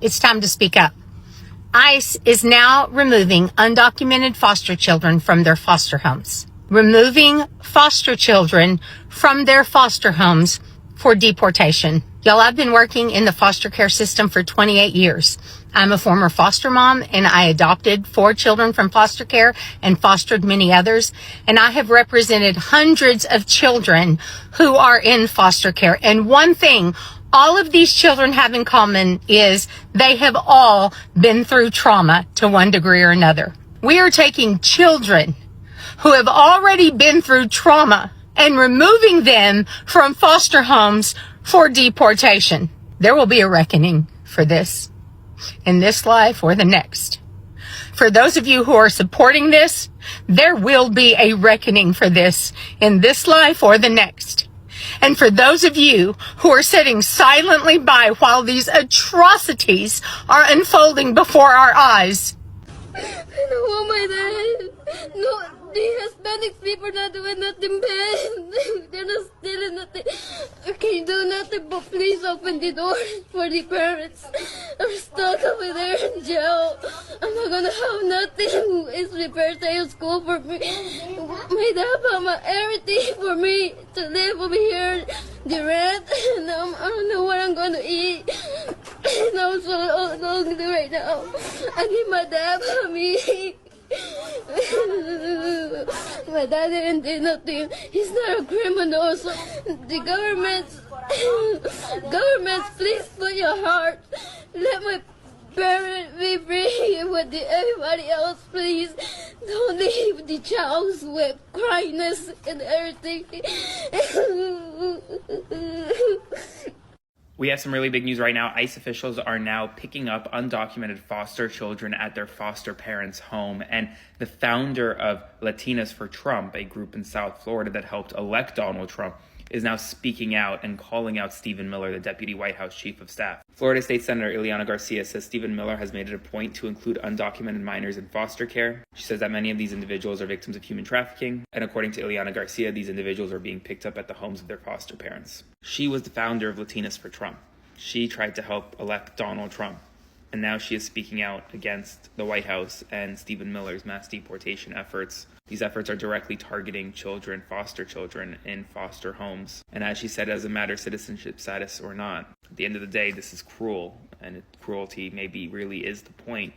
It's time to speak up. ICE is now removing undocumented foster children from their foster homes. Removing foster children from their foster homes for deportation. Y'all, I've been working in the foster care system for 28 years. I'm a former foster mom, and I adopted 4 children from foster care and fostered many others. And I have represented hundreds of children who are in foster care. And one thing all of these children have in common is they have all been through trauma to one degree or another. We are taking children who have already been through trauma and removing them from foster homes for deportation. There will be a reckoning for this in this life or the next. For those of you who are supporting this, there will be a reckoning for this in this life or the next. And for those of you who are sitting silently by while these atrocities are unfolding before our eyes. I don't want my dad. No, the Hispanic people are not doing nothing bad. They're not stealing nothing. I can't do nothing but please open the door for the parents. I'm stuck over there in jail. I'm not gonna have nothing. It's the first day of school for me. My dad bought everything for me to live over here. The rent, and I don't know what I'm gonna eat. And I'm so lonely right now. I need my dad for me. My dad didn't do nothing. He's not a criminal. So the government, please put your heart. Let my parents be free with everybody else, please. Don't leave the child with cryness and everything. We have some really big news right now. ICE officials are now picking up undocumented foster children at their foster parents' home. And the founder of Latinas for Trump, a group in South Florida that helped elect Donald Trump, is now speaking out and calling out Stephen Miller, the deputy White House chief of staff. Florida State Senator Ileana Garcia says Stephen Miller has made it a point to include undocumented minors in foster care. She says that many of these individuals are victims of human trafficking. And according to Ileana Garcia, these individuals are being picked up at the homes of their foster parents. She was the founder of Latinas for Trump. She tried to help elect Donald Trump. And now she is speaking out against the White House and Stephen Miller's mass deportation efforts. These efforts are directly targeting children, foster children, in foster homes. And as she said, it doesn't matter citizenship status or not. At the end of the day, this is cruel, and cruelty maybe really is the point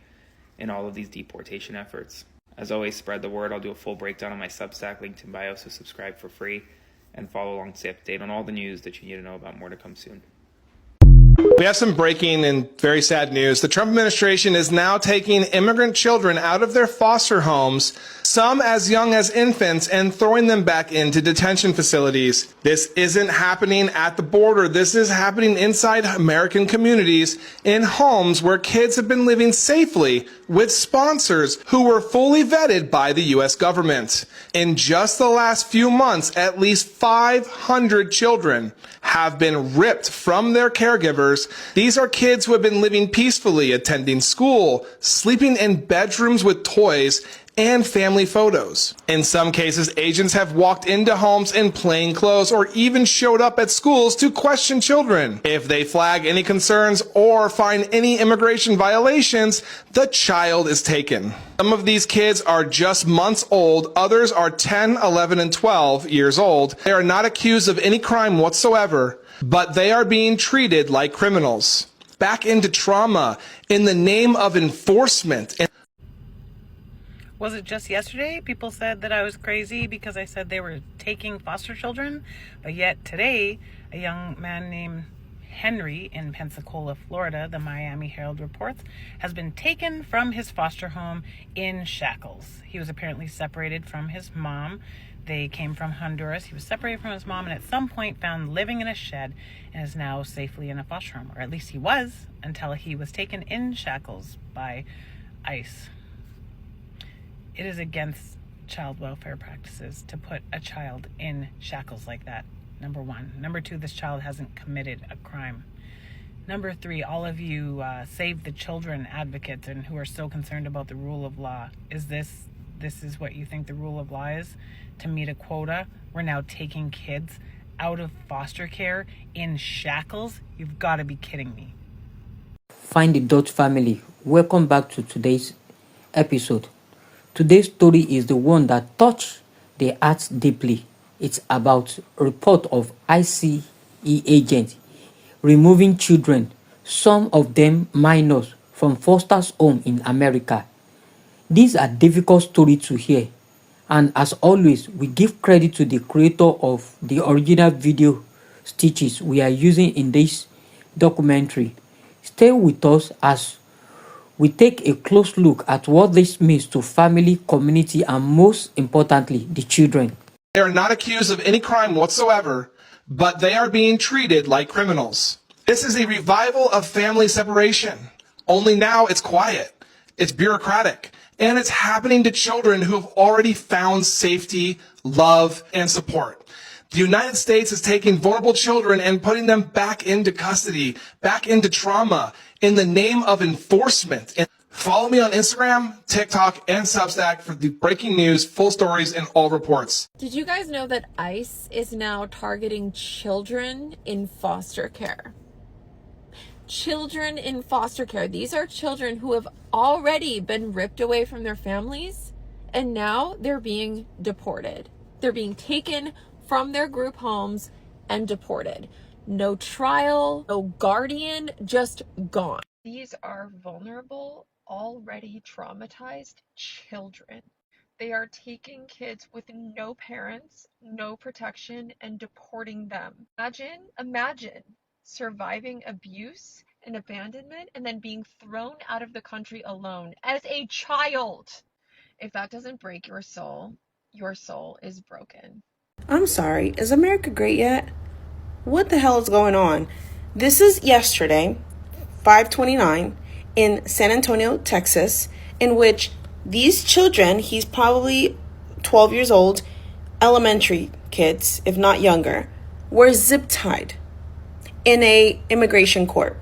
in all of these deportation efforts. As always, spread the word. I'll do a full breakdown on my Substack, linked in bio, so subscribe for free and follow along to stay up to date on all the news that you need to know about. More to come soon. We have some breaking and very sad news. The Trump administration is now taking immigrant children out of their foster homes, some as young as infants, and throwing them back into detention facilities. This isn't happening at the border. This is happening inside American communities in homes where kids have been living safely with sponsors who were fully vetted by the U.S. government. In just the last few months, at least 500 children have been ripped from their caregivers. These are kids who have been living peacefully, attending school, sleeping in bedrooms with toys, and family photos. In some cases, agents have walked into homes in plain clothes or even showed up at schools to question children. If they flag any concerns or find any immigration violations, the child is taken. Some of these kids are just months old. Others are 10, 11, and 12 years old. They are not accused of any crime whatsoever, but they are being treated like criminals. Back into trauma in the name of enforcement. Was it just yesterday people said that I was crazy because I said they were taking foster children? But yet today, a young man named Henry in Pensacola, Florida, the Miami Herald reports, has been taken from his foster home in shackles. He was apparently separated from his mom. They came from Honduras. He was separated from his mom and at some point found living in a shed and is now safely in a foster home. Or at least he was until he was taken in shackles by ICE. It is against child welfare practices to put a child in shackles like that, number one. Number two, this child hasn't committed a crime. Number three, all of you Save the Children advocates and who are so concerned about the rule of law, is this is what you think the rule of law is? To meet a quota, we're now taking kids out of foster care in shackles? You've got to be kidding me. Find the Dot family. Welcome back to today's episode. Today's story is the one that touched the heart deeply. It's about a report of ICE agents removing children, some of them minors, from foster home in America. These are difficult stories to hear, and as always, we give credit to the creator of the original video stitches we are using in this documentary. Stay with us as we take a close look at what this means to family, community, and most importantly, the children. They are not accused of any crime whatsoever, but they are being treated like criminals. This is a revival of family separation. Only now it's quiet, it's bureaucratic, and it's happening to children who have already found safety, love, and support. The United States is taking vulnerable children and putting them back into custody, back into trauma, in the name of enforcement. And follow me on Instagram, TikTok, and Substack for the breaking news, full stories, and all reports. Did you guys know that ICE is now targeting children in foster care? Children in foster care. These are children who have already been ripped away from their families, and now they're being deported. They're being taken from their group homes and deported. No trial, no guardian, just gone. These are vulnerable, already traumatized children. They are taking kids with no parents, no protection, and deporting them. Imagine surviving abuse and abandonment and then being thrown out of the country alone as a child. If that doesn't break your soul is broken. I'm sorry, is America great yet? What the hell is going on? This is yesterday, 5/29, in San Antonio, Texas, in which these children, he's probably 12 years old, elementary kids, if not younger, were zip tied in a immigration court.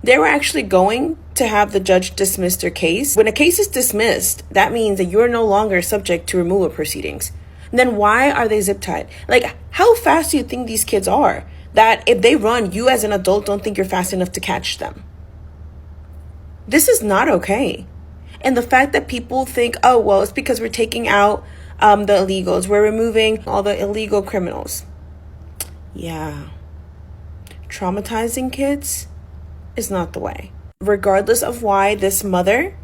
They were actually going to have the judge dismiss their case. When a case is dismissed, that means that you're no longer subject to removal proceedings. Then why are they zip tied? Like, how fast do you think these kids are? That if they run, you as an adult don't think you're fast enough to catch them. This is not okay. And the fact that people think, oh, well, it's because we're taking out the illegals. We're removing all the illegal criminals. Yeah. Traumatizing kids is not the way. Regardless of why this mother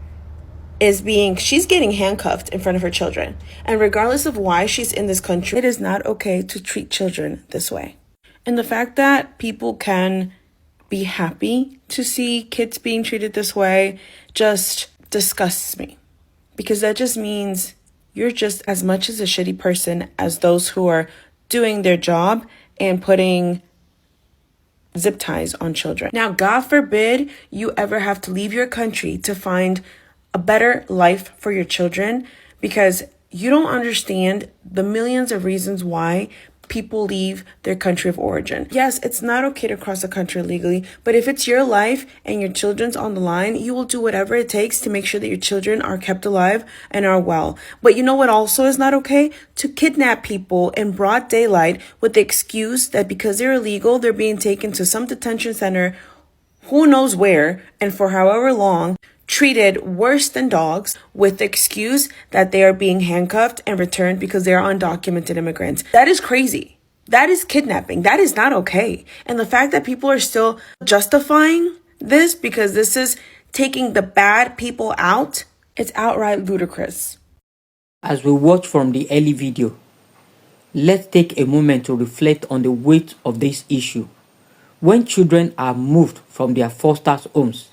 she's getting handcuffed in front of her children. And regardless of why she's in this country, it is not okay to treat children this way. And the fact that people can be happy to see kids being treated this way just disgusts me. Because that just means you're just as much as a shitty person as those who are doing their job and putting zip ties on children. Now, God forbid you ever have to leave your country to find a better life for your children, because you don't understand the millions of reasons why people leave their country of origin. Yes, it's not okay to cross the country illegally, but if it's your life and your children's on the line, you will do whatever it takes to make sure that your children are kept alive and are well. But you know what also is not okay? To kidnap people in broad daylight with the excuse that because they're illegal, they're being taken to some detention center, who knows where, and for however long, treated worse than dogs with the excuse that they are being handcuffed and returned because they are undocumented immigrants. That is crazy. That is kidnapping. That is not okay. And the fact that people are still justifying this because this is taking the bad people out, it's outright ludicrous. As we watch from the early video, let's take a moment to reflect on the weight of this issue. When children are moved from their foster homes,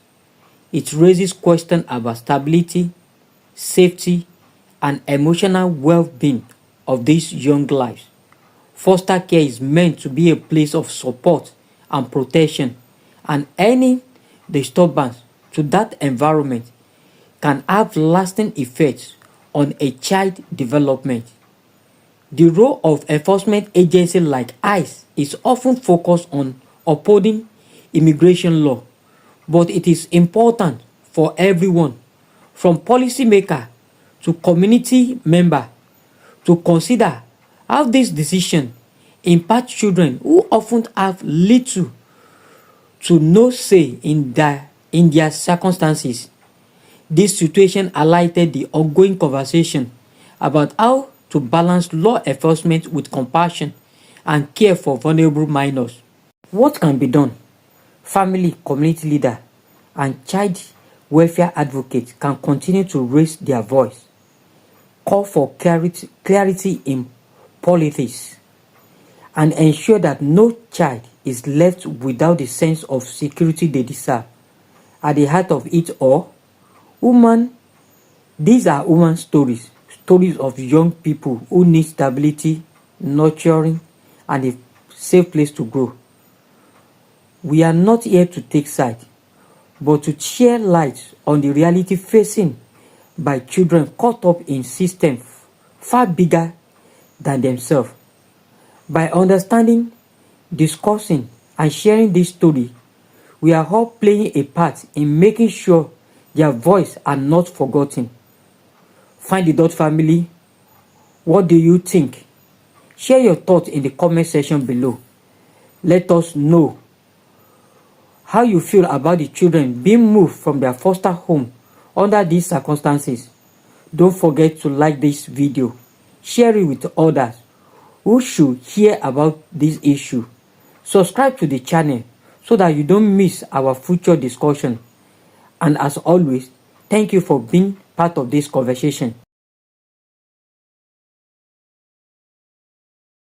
it raises questions about stability, safety, and emotional well-being of these young lives. Foster care is meant to be a place of support and protection, and any disturbance to that environment can have lasting effects on a child's development. The role of enforcement agencies like ICE is often focused on upholding immigration law, but it is important for everyone, from policymaker to community member, to consider how this decision impacts children who often have little to no say in their in their circumstances. This situation highlighted the ongoing conversation about how to balance law enforcement with compassion and care for vulnerable minors. What can be done? Family, community leader, and child welfare advocates can continue to raise their voice, call for clarity in politics, and ensure that no child is left without the sense of security they deserve. At the heart of it all, these are women stories of young people who need stability, nurturing, and a safe place to grow. We are not here to take sides, but to share light on the reality facing by children caught up in systems far bigger than themselves. By understanding, discussing, and sharing this story, we are all playing a part in making sure their voices are not forgotten. Find the Dot family. What do you think? Share your thoughts in the comment section below. Let us know how you feel about the children being moved from their foster home under these circumstances. Don't forget to like this video, share it with others who should hear about this issue. Subscribe to the channel so that you don't miss our future discussion. And as always, thank you for being part of this conversation.